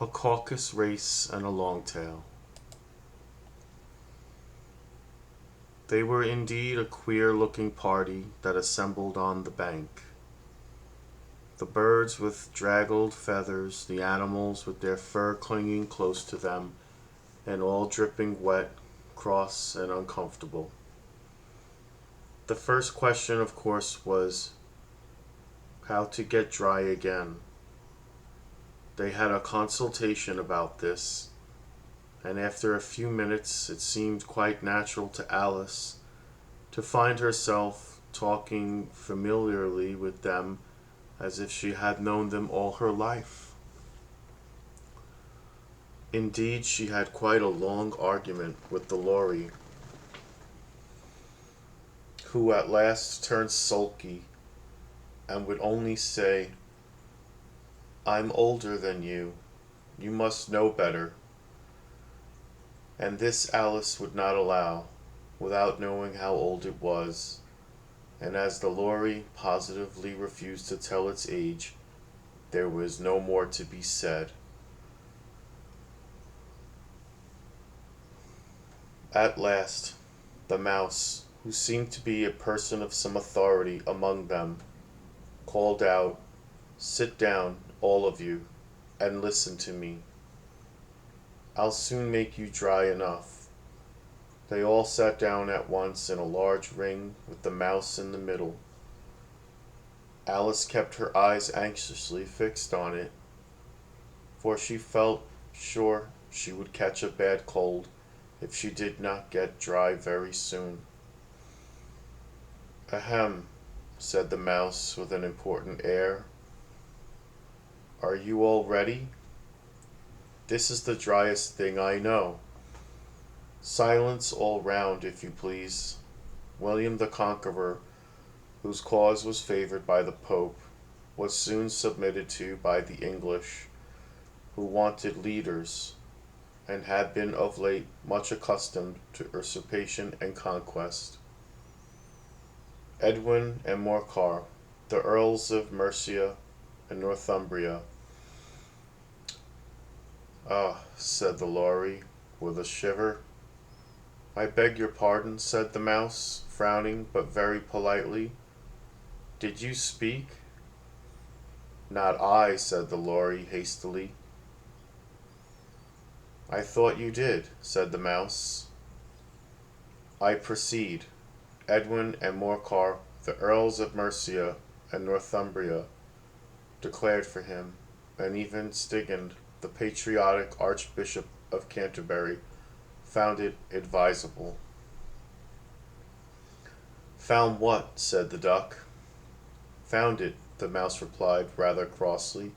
A caucus race and a long tail. They were indeed a queer-looking party that assembled on the bank. The birds with draggled feathers, the animals with their fur clinging close to them, and all dripping wet, cross, and uncomfortable. The first question, of course, was how to get dry again. They had a consultation about this, and after a few minutes it seemed quite natural to Alice to find herself talking familiarly with them as if she had known them all her life. Indeed, she had quite a long argument with the Lory, who at last turned sulky and would only say, "I'm older than you. You must know better." And this Alice would not allow, without knowing how old it was, and as the Lory positively refused to tell its age, there was no more to be said. At last, the mouse, who seemed to be a person of some authority among them, called out, "Sit down, all of you, and listen to me. I'll soon make you dry enough." They all sat down at once in a large ring with the mouse in the middle. Alice kept her eyes anxiously fixed on it, for she felt sure she would catch a bad cold if she did not get dry very soon. "Ahem," said the mouse with an important air. "Are you all ready? This is the driest thing I know. Silence all round, if you please." William the Conqueror, whose cause was favored by the Pope, was soon submitted to by the English, who wanted leaders, and had been of late much accustomed to usurpation and conquest. Edwin and Morcar, the Earls of Mercia and Northumbria. "Ah," said the Lory, with a shiver. "I beg your pardon," said the mouse, frowning but very politely. "Did you speak?" "Not I," said the Lory hastily. "I thought you did," said the mouse. "I proceed. Edwin and Morcar, the Earls of Mercia and Northumbria, declared for him, and even Stigand, the patriotic Archbishop of Canterbury, found it advisable." "Found what?" said the duck. "Found it," the mouse replied rather crossly.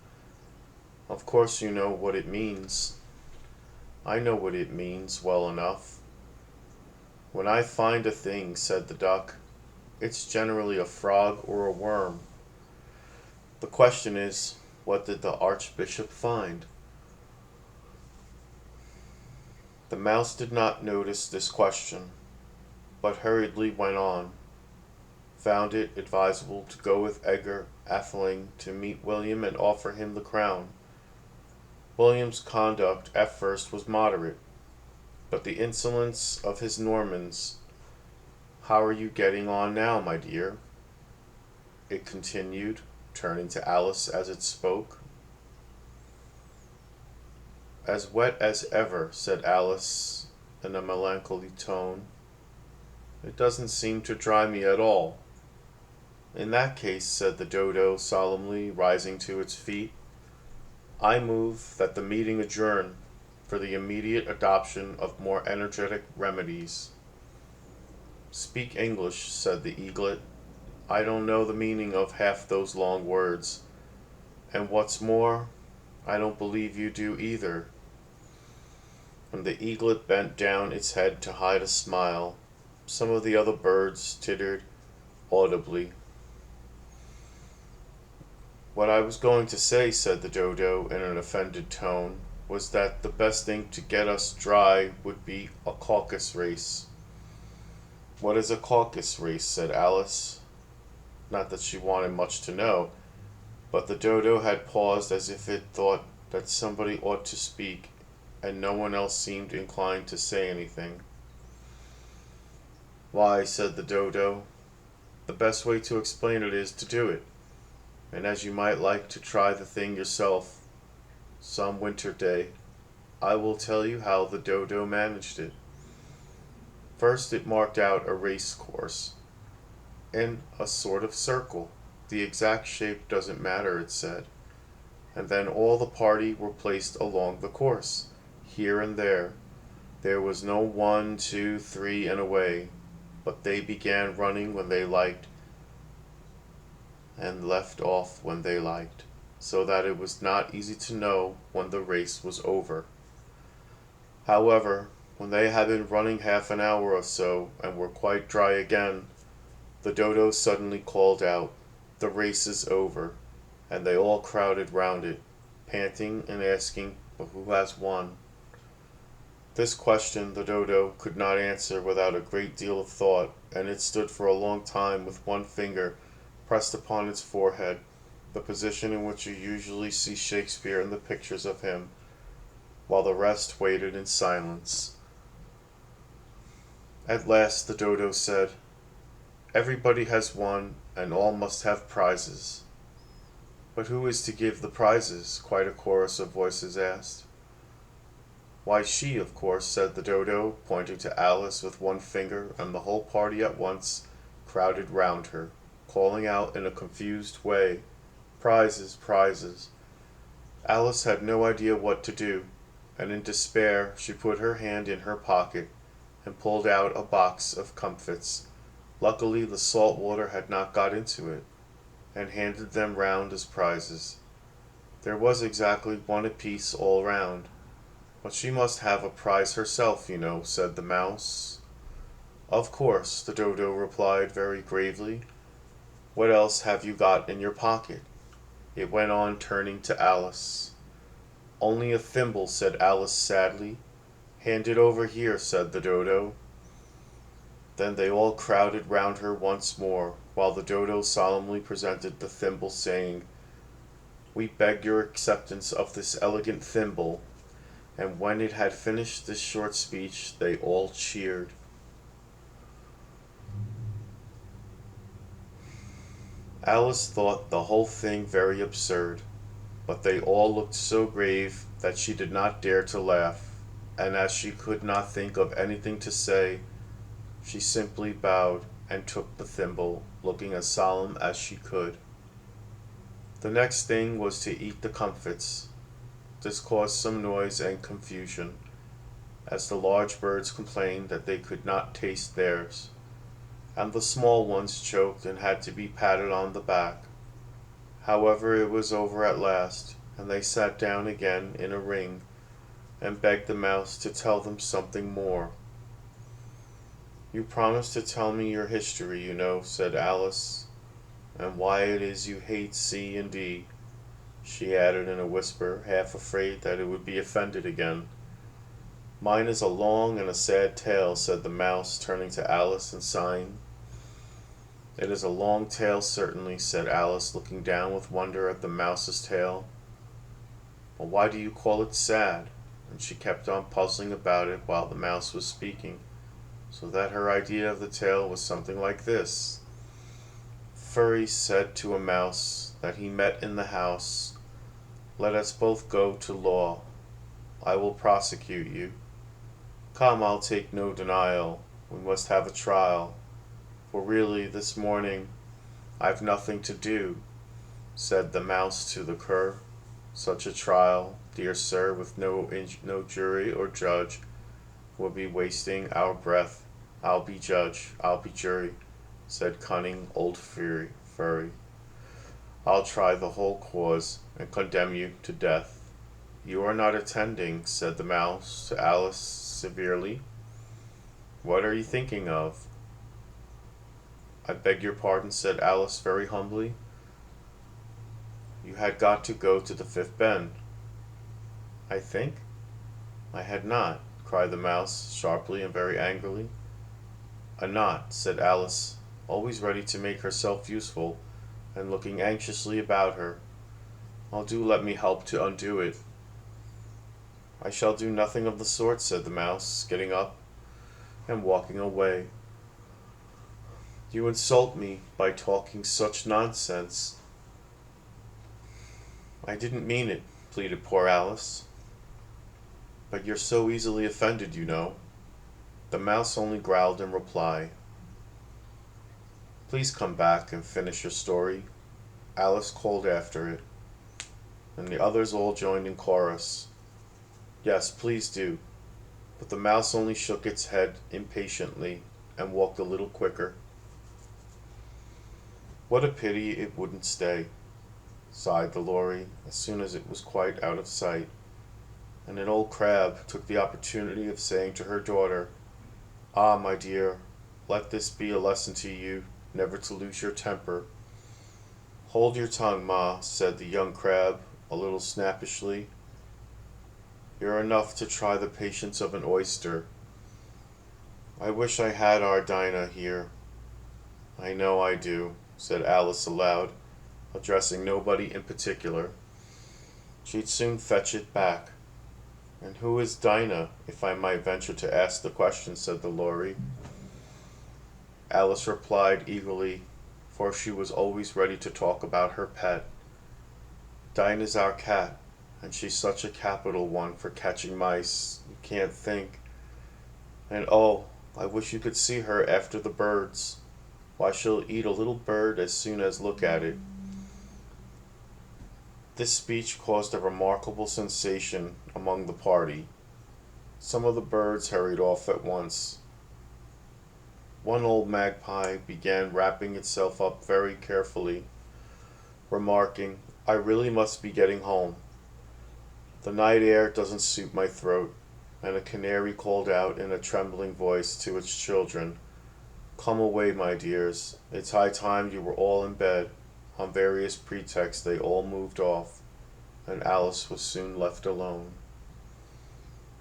"Of course you know what it means." "I know what it means well enough. When I find a thing," said the duck, "it's generally a frog or a worm. The question is, what did the Archbishop find?" The mouse did not notice this question, but hurriedly went on. "Found it advisable to go with Edgar Atheling to meet William and offer him the crown. William's conduct at first was moderate, but the insolence of his Normans— How are you getting on now, my dear?" it continued, turning to Alice as it spoke. "As wet as ever," said Alice in a melancholy tone. "It doesn't seem to dry me at all." "In that case," said the dodo solemnly, rising to its feet, "I move that the meeting adjourn for the immediate adoption of more energetic remedies." "Speak English," said the eaglet. "I don't know the meaning of half those long words, and what's more, I don't believe you do either." And the eaglet bent down its head to hide a smile. Some of the other birds tittered audibly. "What I was going to say," said the dodo in an offended tone, "was that the best thing to get us dry would be a caucus race." "What is a caucus race?" said Alice. Not that she wanted much to know, but the dodo had paused as if it thought that somebody ought to speak, and no one else seemed inclined to say anything. "Why," said the Dodo, "the best way to explain it is to do it, and as you might like to try the thing yourself some winter day, I will tell you how the Dodo managed it. First it marked out a race course, in a sort of circle. The exact shape doesn't matter, it said. And then all the party were placed along the course, here and there. There was no 1, 2, 3 and away, but they began running when they liked and left off when they liked, so that it was not easy to know when the race was over. However, when they had been running half an hour or so and were quite dry again, the Dodo suddenly called out, 'The race is over,' and they all crowded round it, panting and asking, 'But who has won?' This question the Dodo could not answer without a great deal of thought, and it stood for a long time with one finger pressed upon its forehead, the position in which you usually see Shakespeare in the pictures of him, while the rest waited in silence. At last the Dodo said, 'Everybody has won, and all must have prizes.' 'But who is to give the prizes?' quite a chorus of voices asked. 'Why, she, of course,' said the Dodo, pointing to Alice with one finger, and the whole party at once crowded round her, calling out in a confused way, 'Prizes, prizes.' Alice had no idea what to do, and in despair she put her hand in her pocket and pulled out a box of comfits. Luckily the salt water had not got into it, and handed them round as prizes. There was exactly one apiece all round. 'But she must have a prize herself, you know,' said the Mouse. 'Of course,' the Dodo replied very gravely. 'What else have you got in your pocket?' It went on, turning to Alice. 'Only a thimble,' said Alice sadly. 'Hand it over here,' said the Dodo. Then they all crowded round her once more, while the Dodo solemnly presented the thimble, saying, 'We beg your acceptance of this elegant thimble.' And when it had finished this short speech, they all cheered. Alice thought the whole thing very absurd, but they all looked so grave that she did not dare to laugh, and as she could not think of anything to say, she simply bowed and took the thimble, looking as solemn as she could. The next thing was to eat the comfits. This caused some noise and confusion, as the large birds complained that they could not taste theirs, and the small ones choked and had to be patted on the back. However, it was over at last, and they sat down again in a ring, and begged the Mouse to tell them something more. 'You promised to tell me your history, you know,' said Alice, 'and why it is you hate C and D,' she added in a whisper, half afraid that it would be offended again. 'Mine is a long and a sad tale,' said the Mouse, turning to Alice and sighing. 'It is a long tale, certainly,' said Alice, looking down with wonder at the Mouse's tail. 'But why do you call it sad?' And she kept on puzzling about it while the Mouse was speaking, so that her idea of the tale was something like this. Furry said to a mouse that he met in the house, 'Let us both go to law. I will prosecute you. Come, I'll take no denial. We must have a trial. For really, this morning, I've nothing to do.' Said the Mouse to the Cur, 'Such a trial, dear sir, with no jury or judge, would be wasting our breath. I'll be judge, I'll be jury,' said cunning old Furry. 'I'll try the whole cause, and condemn you to death.' 'You are not attending,' said the Mouse to Alice severely. 'What are you thinking of?' 'I beg your pardon,' said Alice very humbly. 'You had got to go to the fifth bend.' 'I think I had not,' cried the Mouse, sharply and very angrily. 'A knot,' said Alice, always ready to make herself useful, and looking anxiously about her. 'Oh, do let me help to undo it. I shall do nothing of the sort, said the mouse, getting up and walking away. You insult me by talking such nonsense. I didn't mean it, pleaded poor Alice. But you're so easily offended, you know. The mouse only growled in reply. Please come back and finish your story, Alice called after it, and the others all joined in chorus. Yes, please do. But the mouse only shook its head impatiently and walked a little quicker. What a pity it wouldn't stay, sighed the Lory as soon as it was quite out of sight, and an old crab took the opportunity of saying to her daughter, Ah, my dear, let this be a lesson to you, never to lose your temper. Hold your tongue, Ma, said the young crab, a little snappishly. You're enough to try the patience of an oyster. I wish I had our Dinah here. I know I do, said Alice aloud, addressing nobody in particular. She'd soon fetch it back. And who is Dinah, if I might venture to ask the question, said the Lory. Alice replied eagerly, for she was always ready to talk about her pet. Dinah's our cat, and she's such a capital one for catching mice, you can't think. And oh, I wish you could see her after the birds. Why, she'll eat a little bird as soon as look at it. This speech caused a remarkable sensation among the party. Some of the birds hurried off at once. One old magpie began wrapping itself up very carefully, remarking, I really must be getting home. The night air doesn't suit my throat. And a canary called out in a trembling voice to its children, Come away, my dears. It's high time you were all in bed. On various pretexts they all moved off, and Alice was soon left alone.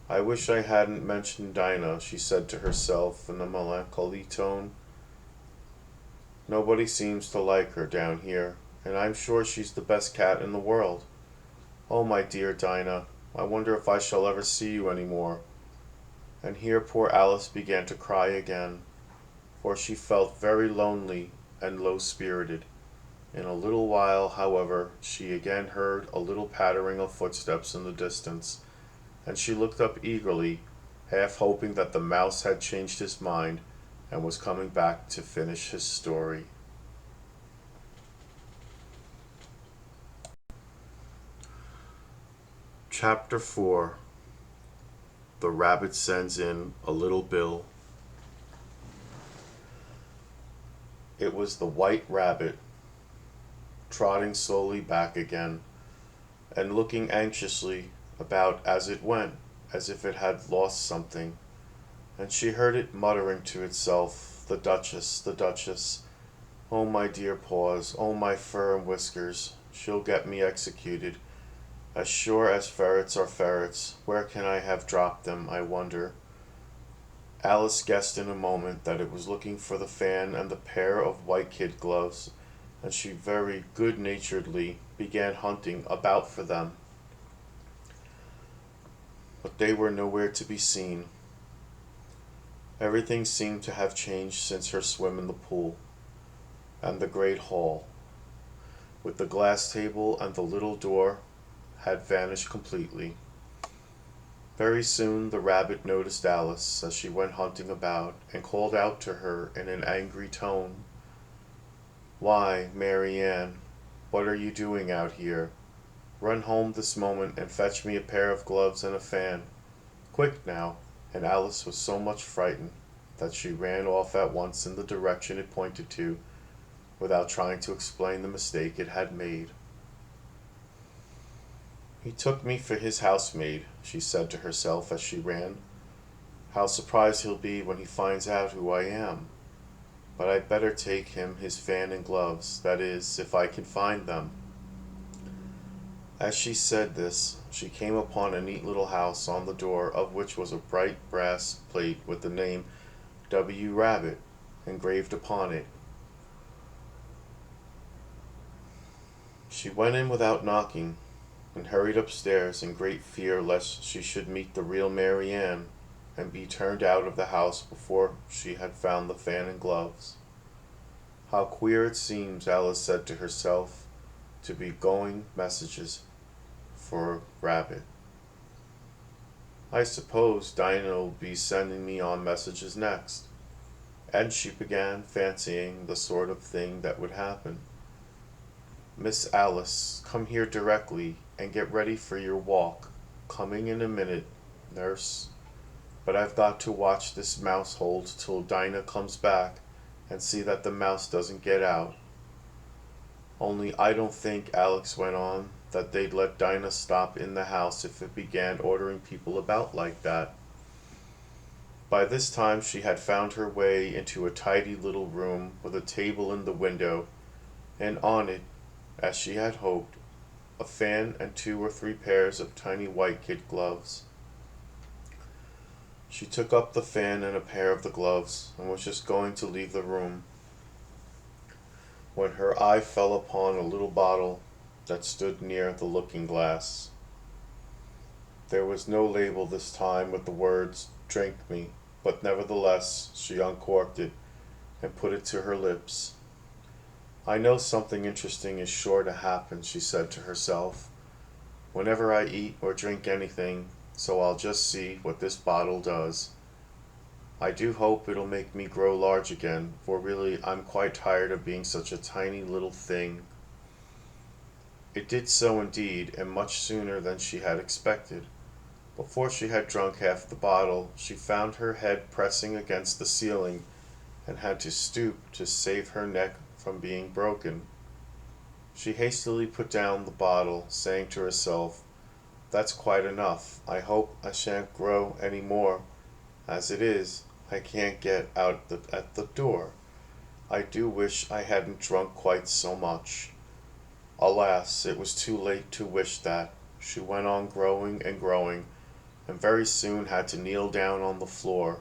I wish I hadn't mentioned Dinah, she said to herself in a melancholy tone. Nobody seems to like her down here, and I'm sure she's the best cat in the world. Oh, my dear Dinah, I wonder if I shall ever see you any more. And here poor Alice began to cry again, for she felt very lonely and low-spirited. In a little while, however, she again heard a little pattering of footsteps in the distance, and she looked up eagerly, half hoping that the mouse had changed his mind and was coming back to finish his story. Chapter 4. The Rabbit Sends in a Little Bill. It was the White Rabbit, trotting slowly back again, and looking anxiously about as it went, as if it had lost something, and she heard it muttering to itself, the Duchess, oh my dear paws, oh my fur and whiskers, she'll get me executed. As sure as ferrets are ferrets, where can I have dropped them, I wonder? Alice guessed in a moment that it was looking for the fan and the pair of white kid gloves, and she very good-naturedly began hunting about for them. But they were nowhere to be seen. Everything seemed to have changed since her swim in the pool, and the great hall, with the glass table and the little door, had vanished completely. Very soon the rabbit noticed Alice as she went hunting about, and called out to her in an angry tone, Why, Mary Ann, what are you doing out here? Run home this moment and fetch me a pair of gloves and a fan. Quick now. And Alice was so much frightened that she ran off at once in the direction it pointed to, without trying to explain the mistake it had made. He took me for his housemaid, she said to herself as she ran. How surprised he'll be when he finds out who I am. But I'd better take him his fan and gloves, that is, if I can find them. As she said this, she came upon a neat little house, on the door of which was a bright brass plate with the name W. Rabbit engraved upon it. She went in without knocking, and hurried upstairs in great fear lest she should meet the real Mary Ann and be turned out of the house before she had found the fan and gloves. How queer it seems, Alice said to herself, to be going messages for a rabbit. I suppose Dinah'll be sending me on messages next. And she began fancying the sort of thing that would happen. Miss Alice, come here directly and get ready for your walk. Coming in a minute, nurse. But I've got to watch this mouse hole till Dinah comes back and see that the mouse doesn't get out. Only I don't think, Alex went on, that they'd let Dinah stop in the house if it began ordering people about like that. By this time she had found her way into a tidy little room with a table in the window, and on it, as she had hoped, a fan and 2 or 3 pairs of tiny white kid gloves. She took up the fan and a pair of the gloves, and was just going to leave the room, when her eye fell upon a little bottle that stood near the looking-glass. There was no label this time with the words, "Drink me," but nevertheless she uncorked it and put it to her lips. I know something interesting is sure to happen, she said to herself, whenever I eat or drink anything, so I'll just see what this bottle does. I do hope it'll make me grow large again, for really I'm quite tired of being such a tiny little thing. It did so indeed, and much sooner than she had expected. Before she had drunk half the bottle, she found her head pressing against the ceiling and had to stoop to save her neck from being broken. She hastily put down the bottle, saying to herself, "That's quite enough. I hope I shan't grow any more. As it is, I can't get out at the door. I do wish I hadn't drunk quite so much." Alas, it was too late to wish that. She went on growing and growing, and very soon had to kneel down on the floor.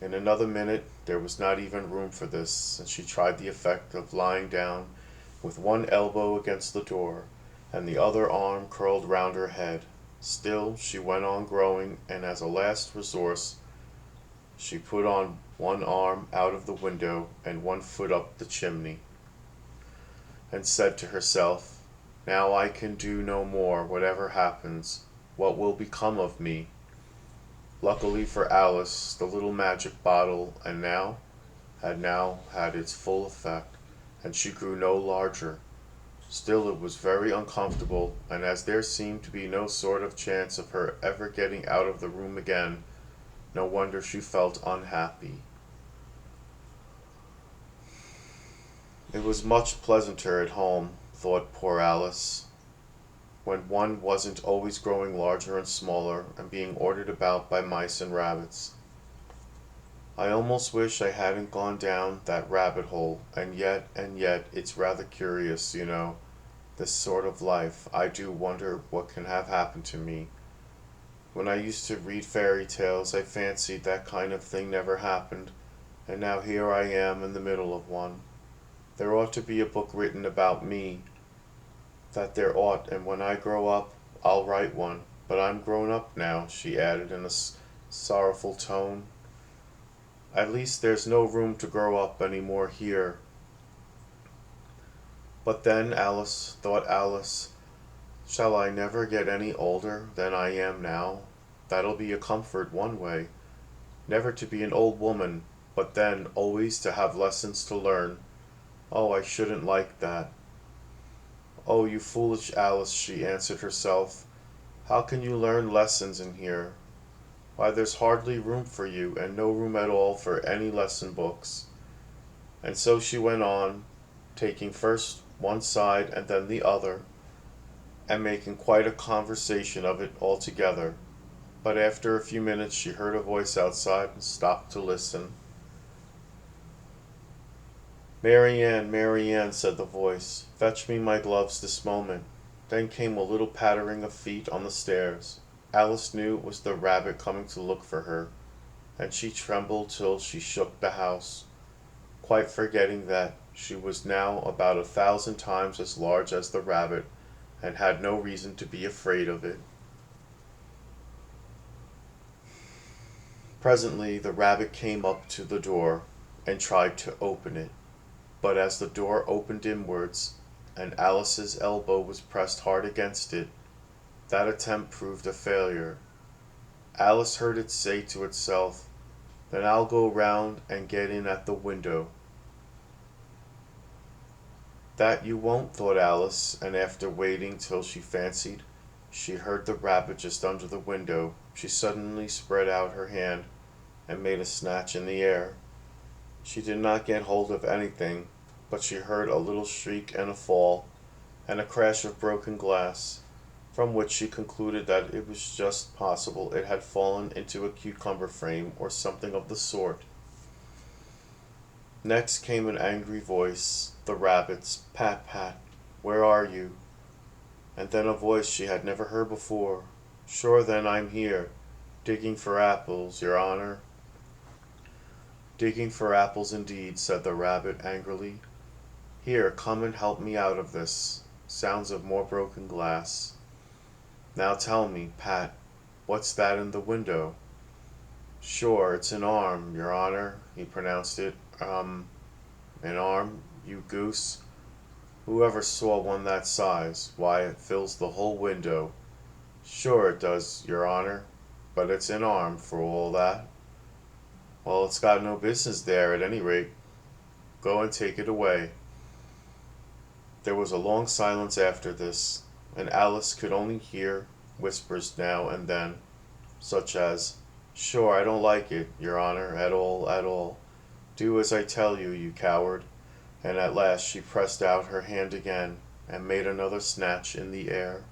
In another minute there was not even room for this, and she tried the effect of lying down with one elbow against the door, and the other arm curled round her head. Still she went on growing, and as a last resource she put on one arm out of the window and one foot up the chimney, and said to herself, "Now I can do no more, whatever happens. What will become of me?" Luckily for Alice, the little magic bottle had now had its full effect, and she grew no larger. Still it was very uncomfortable, and as there seemed to be no sort of chance of her ever getting out of the room again, no wonder she felt unhappy. It was much pleasanter at home, thought poor Alice, when one wasn't always growing larger and smaller and being ordered about by mice and rabbits. I almost wish I hadn't gone down that rabbit hole, and yet, it's rather curious, you know, this sort of life. I do wonder what can have happened to me. When I used to read fairy tales, I fancied that kind of thing never happened, and now here I am in the middle of one. There ought to be a book written about me, that there ought, and when I grow up, I'll write one. But I'm grown up now," she added in a sorrowful tone. "At least there's no room to grow up any more here." But then, thought Alice, shall I never get any older than I am now? That'll be a comfort one way. Never to be an old woman, but then always to have lessons to learn. Oh, I shouldn't like that. "Oh, you foolish Alice," she answered herself. "How can you learn lessons in here? Why, there's hardly room for you, and no room at all for any lesson books." And so she went on, taking first one side and then the other, and making quite a conversation of it altogether. But after a few minutes she heard a voice outside and stopped to listen. "Mary Ann," said the voice, "fetch me my gloves this moment." Then came a little pattering of feet on the stairs. Alice knew it was the rabbit coming to look for her, and she trembled till she shook the house, quite forgetting that she was now about 1,000 times as large as the rabbit, and had no reason to be afraid of it. Presently the rabbit came up to the door and tried to open it, but as the door opened inwards, and Alice's elbow was pressed hard against it, that attempt proved a failure. Alice heard it say to itself, "Then I'll go round and get in at the window." "That you won't," thought Alice, and after waiting till she fancied she heard the rabbit just under the window, she suddenly spread out her hand and made a snatch in the air. She did not get hold of anything, but she heard a little shriek and a fall, and a crash of broken glass, from which she concluded that it was just possible it had fallen into a cucumber frame or something of the sort. Next came an angry voice, the rabbit's, "Pat, Pat, where are you?" And then a voice she had never heard before, "Sure then I'm here, digging for apples, your honor." "Digging for apples indeed," said the rabbit angrily. "Here, come and help me out of this." Sounds of more broken glass. "Now tell me, Pat, what's that in the window?" "Sure, it's an arm, your honor," he pronounced it. An arm, you goose. Whoever saw one that size? Why, it fills the whole window." "Sure it does, your honor, but it's an arm for all that." "Well, it's got no business there at any rate. Go and take it away." There was a long silence after this, and Alice could only hear whispers now and then, such as, "Sure, I don't like it, your honor, at all, at all. Do as I tell you, you coward." And at last she pressed out her hand again, and made another snatch in the air.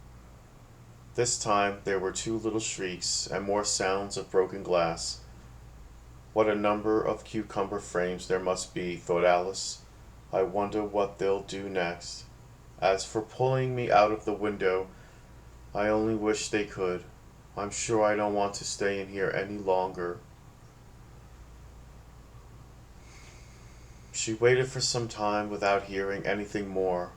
This time there were two little shrieks, and more sounds of broken glass. "What a number of cucumber frames there must be," thought Alice. "I wonder what they'll do next. As for pulling me out of the window, I only wish they could. I'm sure I don't want to stay in here any longer." She waited for some time without hearing anything more.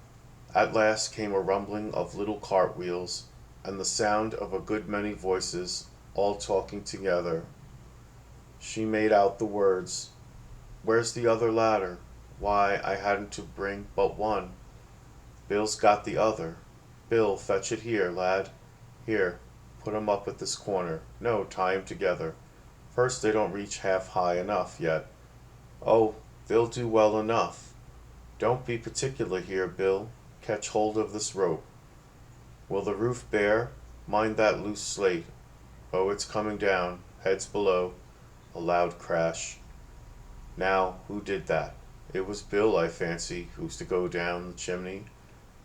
At last came a rumbling of little cartwheels, and the sound of a good many voices, all talking together. She made out the words, "Where's the other ladder? Why, I hadn't to bring but one. Bill's got the other. Bill, fetch it here, lad. Here, put 'em up at this corner. No, tie 'em together. First they don't reach half high enough yet. Oh, they'll do well enough. Don't be particular here, Bill. Catch hold of this rope. Will the roof bear? Mind that loose slate. Oh, it's coming down. Heads below." A loud crash. "Now, who did that? It was Bill, I fancy, who's to go down the chimney."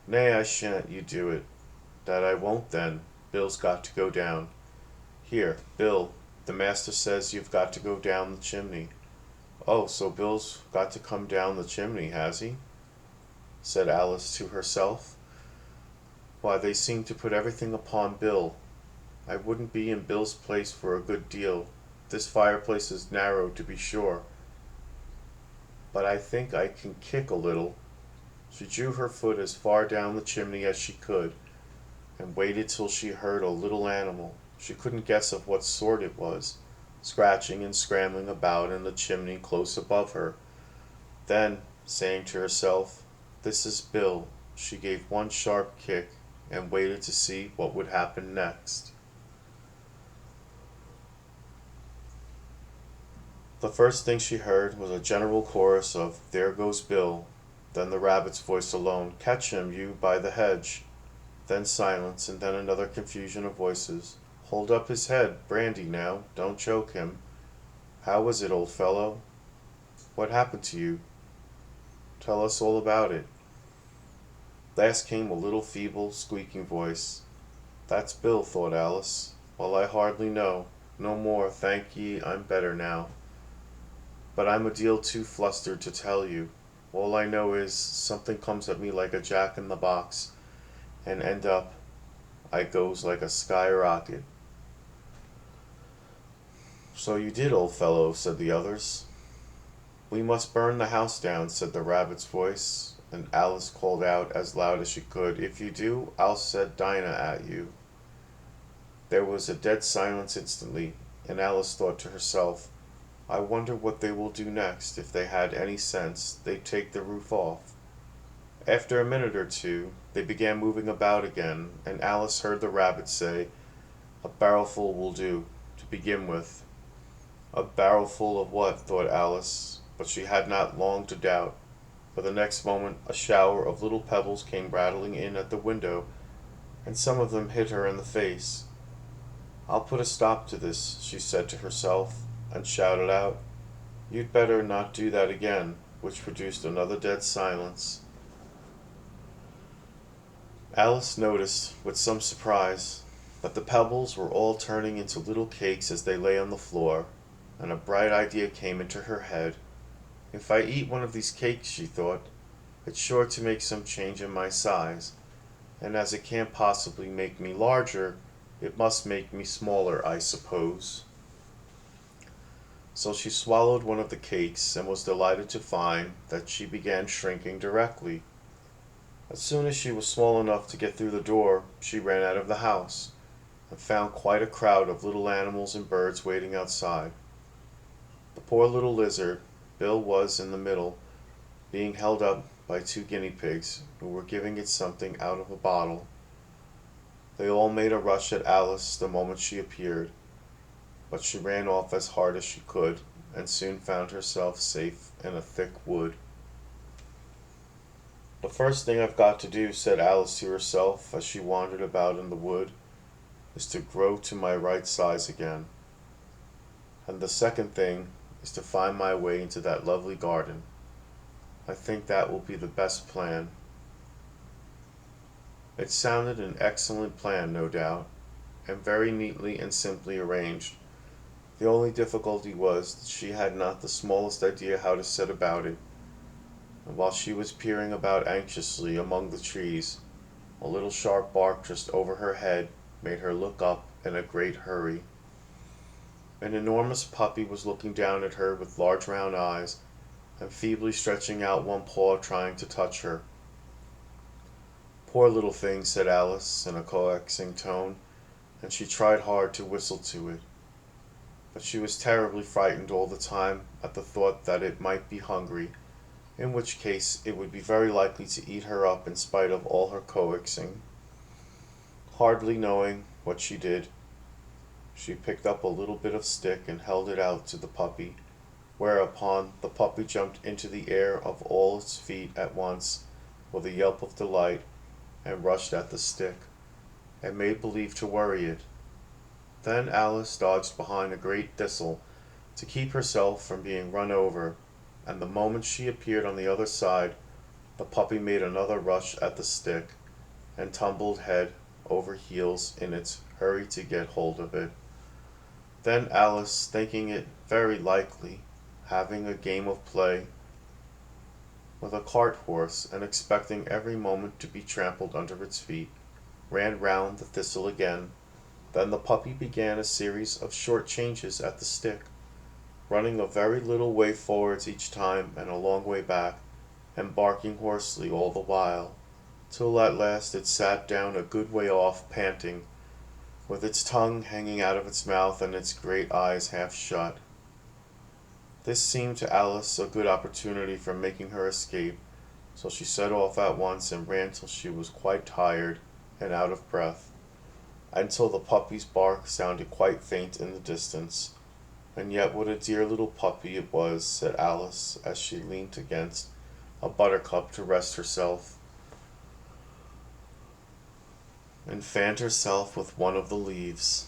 "Nay, I shan't you do it." "That I won't then. Bill's got to go down. Here, Bill, the master says you've got to go down the chimney." "Oh, so Bill's got to come down the chimney, has he?" said Alice to herself. "Why, they seem to put everything upon Bill. I wouldn't be in Bill's place for a good deal. This fireplace is narrow, to be sure, but I think I can kick a little." She drew her foot as far down the chimney as she could, and waited till she heard a little animal, she couldn't guess of what sort it was, scratching and scrambling about in the chimney close above her. Then, saying to herself, "This is Bill," she gave one sharp kick, and waited to see what would happen next. The first thing she heard was a general chorus of "There goes Bill," then the rabbit's voice alone, "Catch him, you by the hedge." Then silence, and then another confusion of voices. "Hold up his head, brandy now, don't choke him. How was it, old fellow? What happened to you? Tell us all about it." Last came a little feeble, squeaking voice. "That's Bill," thought Alice. "Well, I hardly know. No more, thank ye, I'm better now. But I'm a deal too flustered to tell you. All I know is, something comes at me like a jack-in-the-box, and end up, I goes like a skyrocket." "So you did, old fellow," said the others. "We must burn the house down," said the rabbit's voice, and Alice called out as loud as she could, "If you do, I'll set Dinah at you." There was a dead silence instantly, and Alice thought to herself, "I wonder what they will do next. If they had any sense, they'd take the roof off." After a minute or two, they began moving about again, and Alice heard the rabbit say, "A barrelful will do, to begin with." A barrelful of what, thought Alice, but she had not long to doubt, for the next moment a shower of little pebbles came rattling in at the window, and some of them hit her in the face. "I'll put a stop to this," she said to herself, and shouted out, "You'd better not do that again," which produced another dead silence. Alice noticed, with some surprise, that the pebbles were all turning into little cakes as they lay on the floor, and a bright idea came into her head. "If I eat one of these cakes," she thought, "it's sure to make some change in my size, and as it can't possibly make me larger, it must make me smaller, I suppose." So she swallowed one of the cakes and was delighted to find that she began shrinking directly. As soon as she was small enough to get through the door, she ran out of the house, and found quite a crowd of little animals and birds waiting outside. The poor little lizard, Bill, was in the middle, being held up by two guinea pigs, who were giving it something out of a bottle. They all made a rush at Alice the moment she appeared, but she ran off as hard as she could, and soon found herself safe in a thick wood. "The first thing I've got to do," said Alice to herself as she wandered about in the wood, "is to grow to my right size again. And the second thing is to find my way into that lovely garden. I think that will be the best plan." It sounded an excellent plan, no doubt, and very neatly and simply arranged. The only difficulty was that she had not the smallest idea how to set about it, and while she was peering about anxiously among the trees, a little sharp bark just over her head made her look up in a great hurry. An enormous puppy was looking down at her with large round eyes, and feebly stretching out one paw trying to touch her. "Poor little thing," said Alice in a coaxing tone, and she tried hard to whistle to it. But she was terribly frightened all the time at the thought that it might be hungry, in which case it would be very likely to eat her up in spite of all her coaxing. Hardly knowing what she did, she picked up a little bit of stick and held it out to the puppy, whereupon the puppy jumped into the air of all its feet at once with a yelp of delight, and rushed at the stick, and made believe to worry it. Then Alice dodged behind a great thistle to keep herself from being run over, and the moment she appeared on the other side, the puppy made another rush at the stick, and tumbled head over heels in its hurry to get hold of it. Then Alice, thinking it very likely having a game of play with a cart horse, and expecting every moment to be trampled under its feet, ran round the thistle again. Then the puppy began a series of short changes at the stick, running a very little way forwards each time and a long way back, and barking hoarsely all the while, till at last it sat down a good way off, panting, with its tongue hanging out of its mouth and its great eyes half shut. This seemed to Alice a good opportunity for making her escape, so she set off at once and ran till she was quite tired and out of breath, until the puppy's bark sounded quite faint in the distance. "And yet what a dear little puppy it was," said Alice as she leant against a buttercup to rest herself, and fanned herself with one of the leaves.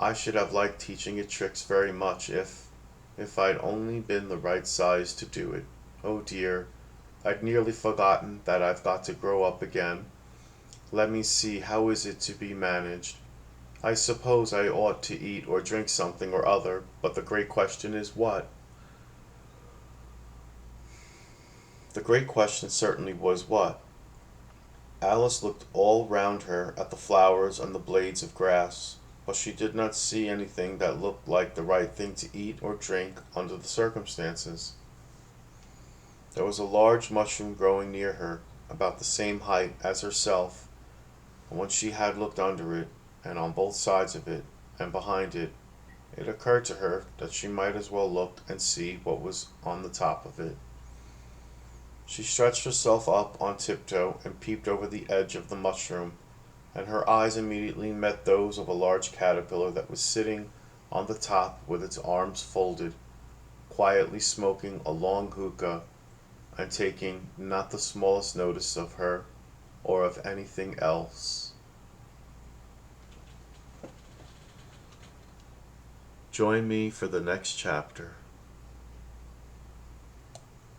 "I should have liked teaching it tricks very much if I'd only been the right size to do it. Oh dear, I'd nearly forgotten that I've got to grow up again. Let me see, how is it to be managed? I suppose I ought to eat or drink something or other, but the great question is what?" The great question certainly was what. Alice looked all round her at the flowers and the blades of grass, but she did not see anything that looked like the right thing to eat or drink under the circumstances. There was a large mushroom growing near her, about the same height as herself, and when she had looked under it, and on both sides of it, and behind it, it occurred to her that she might as well look and see what was on the top of it. She stretched herself up on tiptoe and peeped over the edge of the mushroom, and her eyes immediately met those of a large caterpillar that was sitting on the top with its arms folded, quietly smoking a long hookah and taking not the smallest notice of her or of anything else. Join me for the next chapter.